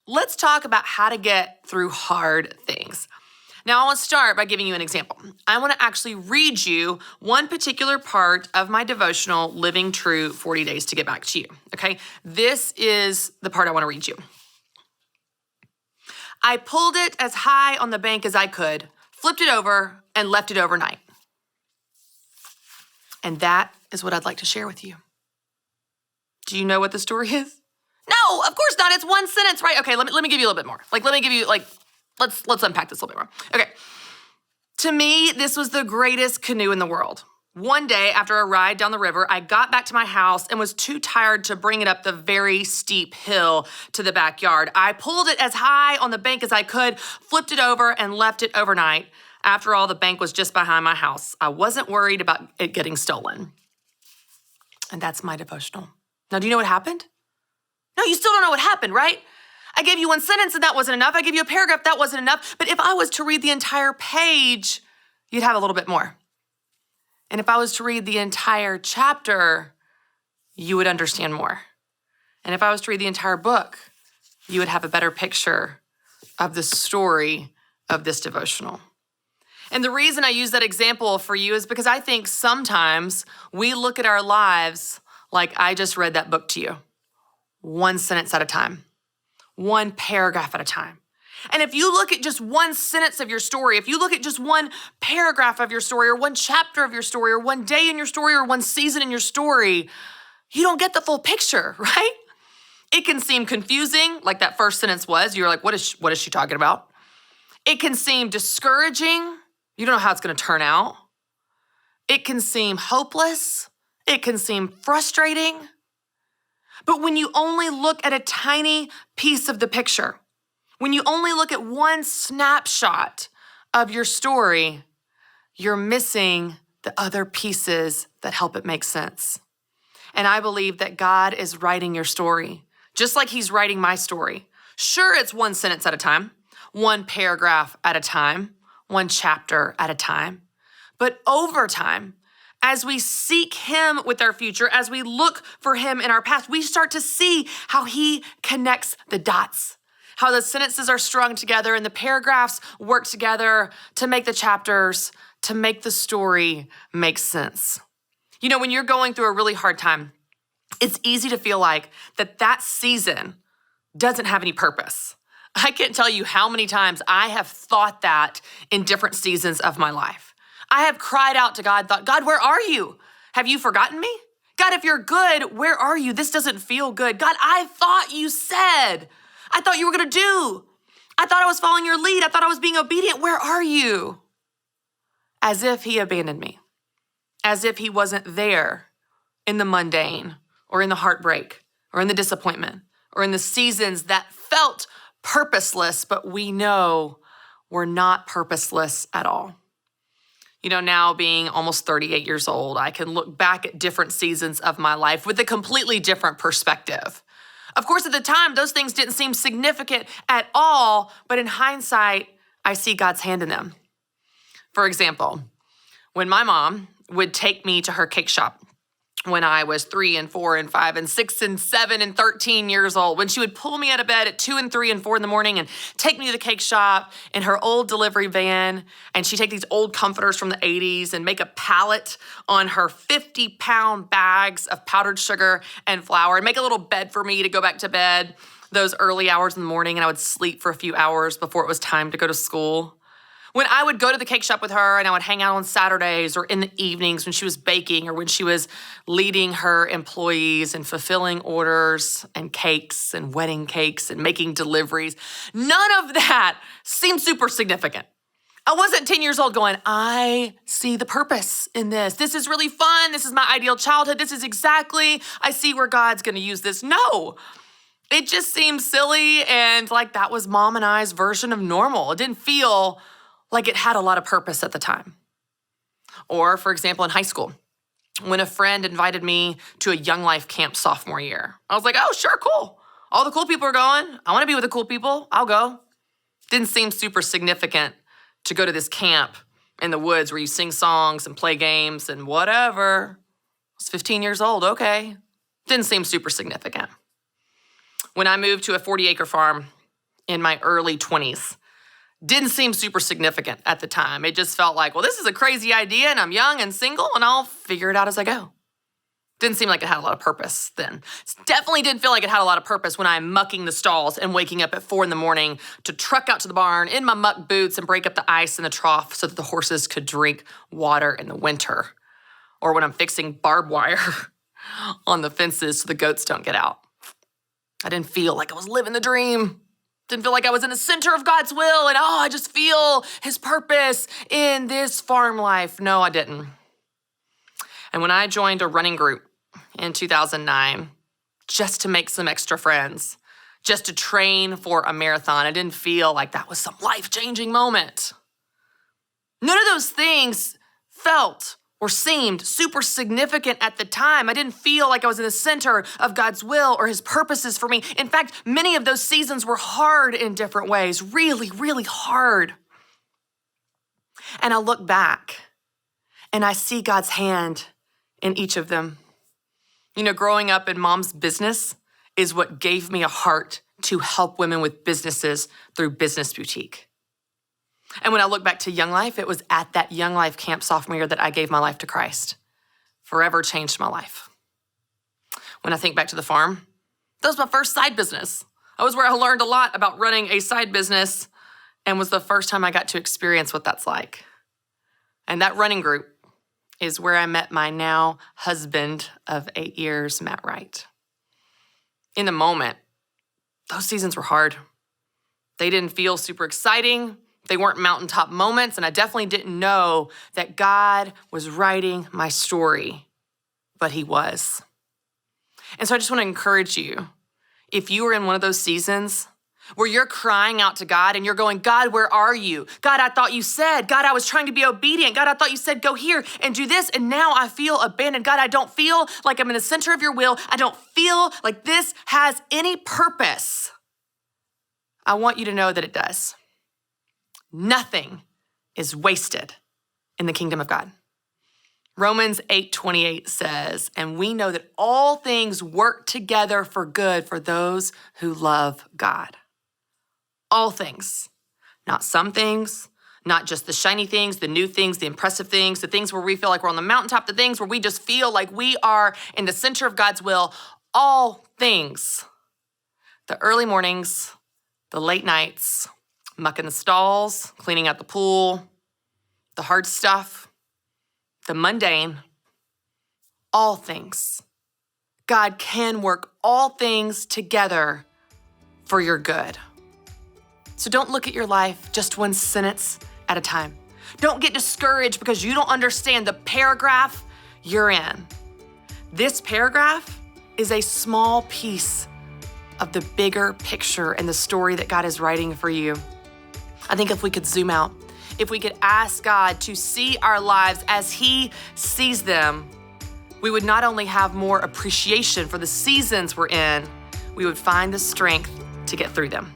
let's talk about how to get through hard things. Now, I want to start by giving you an example. I want to actually read you one particular part of my devotional, Living True 40 Days to Get Back to You, okay? This is the part I want to read you. I pulled it as high on the bank as I could, flipped it over, and left it overnight. And that is what I'd like to share with you. Do you know what the story is? No, of course not. It's one sentence, right? Okay, let me give you a little bit more. Let's unpack this a little bit more. Okay. To me, this was the greatest canoe in the world. One day after a ride down the river, I got back to my house and was too tired to bring it up the very steep hill to the backyard. I pulled it as high on the bank as I could, flipped it over, and left it overnight. After all, the bank was just behind my house. I wasn't worried about it getting stolen. And that's my devotional. Now, do you know what happened? No, you still don't know what happened, right? I gave you one sentence and that wasn't enough. I gave you a paragraph, that wasn't enough. But if I was to read the entire page, you'd have a little bit more. And if I was to read the entire chapter, you would understand more. And if I was to read the entire book, you would have a better picture of the story of this devotional. And the reason I use that example for you is because I think sometimes we look at our lives like I just read that book to you, one sentence at a time, one paragraph at a time. And if you look at just one sentence of your story, if you look at just one paragraph of your story or one chapter of your story or one day in your story or one season in your story, you don't get the full picture, right? It can seem confusing, like that first sentence was. You're like, what is she talking about? It can seem discouraging. You don't know how it's going to turn out. It can seem hopeless. It can seem frustrating. But when you only look at a tiny piece of the picture, when you only look at one snapshot of your story, you're missing the other pieces that help it make sense. And I believe that God is writing your story, just like he's writing my story. Sure, it's one sentence at a time, one paragraph at a time, one chapter at a time. But over time, as we seek him with our future, as we look for him in our past, we start to see how he connects the dots, how the sentences are strung together and the paragraphs work together to make the chapters, to make the story make sense. You know, when you're going through a really hard time, it's easy to feel like that season doesn't have any purpose. I can't tell you how many times I have thought that in different seasons of my life. I have cried out to God, thought, God, where are you? Have you forgotten me? God, if you're good, where are you? This doesn't feel good. God, I thought you said. I thought you were going to do. I thought I was following your lead. I thought I was being obedient. Where are you? As if he abandoned me. As if he wasn't there in the mundane or in the heartbreak or in the disappointment or in the seasons that felt purposeless, but we know were not purposeless at all. You know, now being almost 38 years old, I can look back at different seasons of my life with a completely different perspective. Of course, at the time, those things didn't seem significant at all, but in hindsight, I see God's hand in them. For example, when my mom would take me to her cake shop when I was 3 and 4 and 5 and 6 and 7 and 13 years old, when she would pull me out of bed at 2 and 3 and 4 in the morning and take me to the cake shop in her old delivery van, and she'd take these old comforters from the 80s and make a pallet on her 50-pound bags of powdered sugar and flour and make a little bed for me to go back to bed those early hours in the morning, and I would sleep for a few hours before it was time to go to school. When I would go to the cake shop with her and I would hang out on Saturdays or in the evenings when she was baking or when she was leading her employees and fulfilling orders and cakes and wedding cakes and making deliveries, none of that seemed super significant. I wasn't 10 years old going, I see the purpose in this. This is really fun. This is my ideal childhood. This is exactly, I see where God's going to use this. No. It just seemed silly and like that was mom and I's version of normal. It didn't feel like it had a lot of purpose at the time. Or, for example, in high school, when a friend invited me to a Young Life camp sophomore year, I was like, oh, sure, cool. All the cool people are going. I want to be with the cool people. I'll go. Didn't seem super significant to go to this camp in the woods where you sing songs and play games and whatever. I was 15 years old, okay. Didn't seem super significant. When I moved to a 40-acre farm in my early 20s. Didn't seem super significant at the time. It just felt like, well, this is a crazy idea and I'm young and single and I'll figure it out as I go. Didn't seem like it had a lot of purpose then. Definitely didn't feel like it had a lot of purpose when I'm mucking the stalls and waking up at 4 a.m. to truck out to the barn in my muck boots and break up the ice in the trough so that the horses could drink water in the winter. Or when I'm fixing barbed wire on the fences so the goats don't get out. I didn't feel like I was living the dream. Didn't feel like I was in the center of God's will and I just feel his purpose in this farm life. No, I didn't. And when I joined a running group in 2009, just to make some extra friends, just to train for a marathon, I didn't feel like that was some life-changing moment. None of those things felt or seemed super significant at the time. I didn't feel like I was in the center of God's will or his purposes for me. In fact, many of those seasons were hard in different ways, really, really hard. And I look back and I see God's hand in each of them. You know, growing up in mom's business is what gave me a heart to help women with businesses through Business Boutique. And when I look back to Young Life, it was at that Young Life camp sophomore year that I gave my life to Christ. Forever changed my life. When I think back to the farm, that was my first side business. That was where I learned a lot about running a side business and was the first time I got to experience what that's like. And that running group is where I met my now husband of 8 years, Matt Wright. In the moment, those seasons were hard. They didn't feel super exciting. They weren't mountaintop moments, and I definitely didn't know that God was writing my story, but he was. And so I just want to encourage you, if you are in one of those seasons where you're crying out to God and you're going, God, where are you? God, I thought you said. God, I was trying to be obedient. God, I thought you said go here and do this, and now I feel abandoned. God, I don't feel like I'm in the center of your will. I don't feel like this has any purpose. I want you to know that it does. Nothing is wasted in the kingdom of God. Romans 8:28 says, and we know that all things work together for good for those who love God. All things, not some things, not just the shiny things, the new things, the impressive things, the things where we feel like we're on the mountaintop, the things where we just feel like we are in the center of God's will. All things, the early mornings, the late nights, mucking the stalls, cleaning out the pool, the hard stuff, the mundane, all things. God can work all things together for your good. So don't look at your life just one sentence at a time. Don't get discouraged because you don't understand the paragraph you're in. This paragraph is a small piece of the bigger picture and the story that God is writing for you. I think if we could zoom out, if we could ask God to see our lives as he sees them, we would not only have more appreciation for the seasons we're in, we would find the strength to get through them.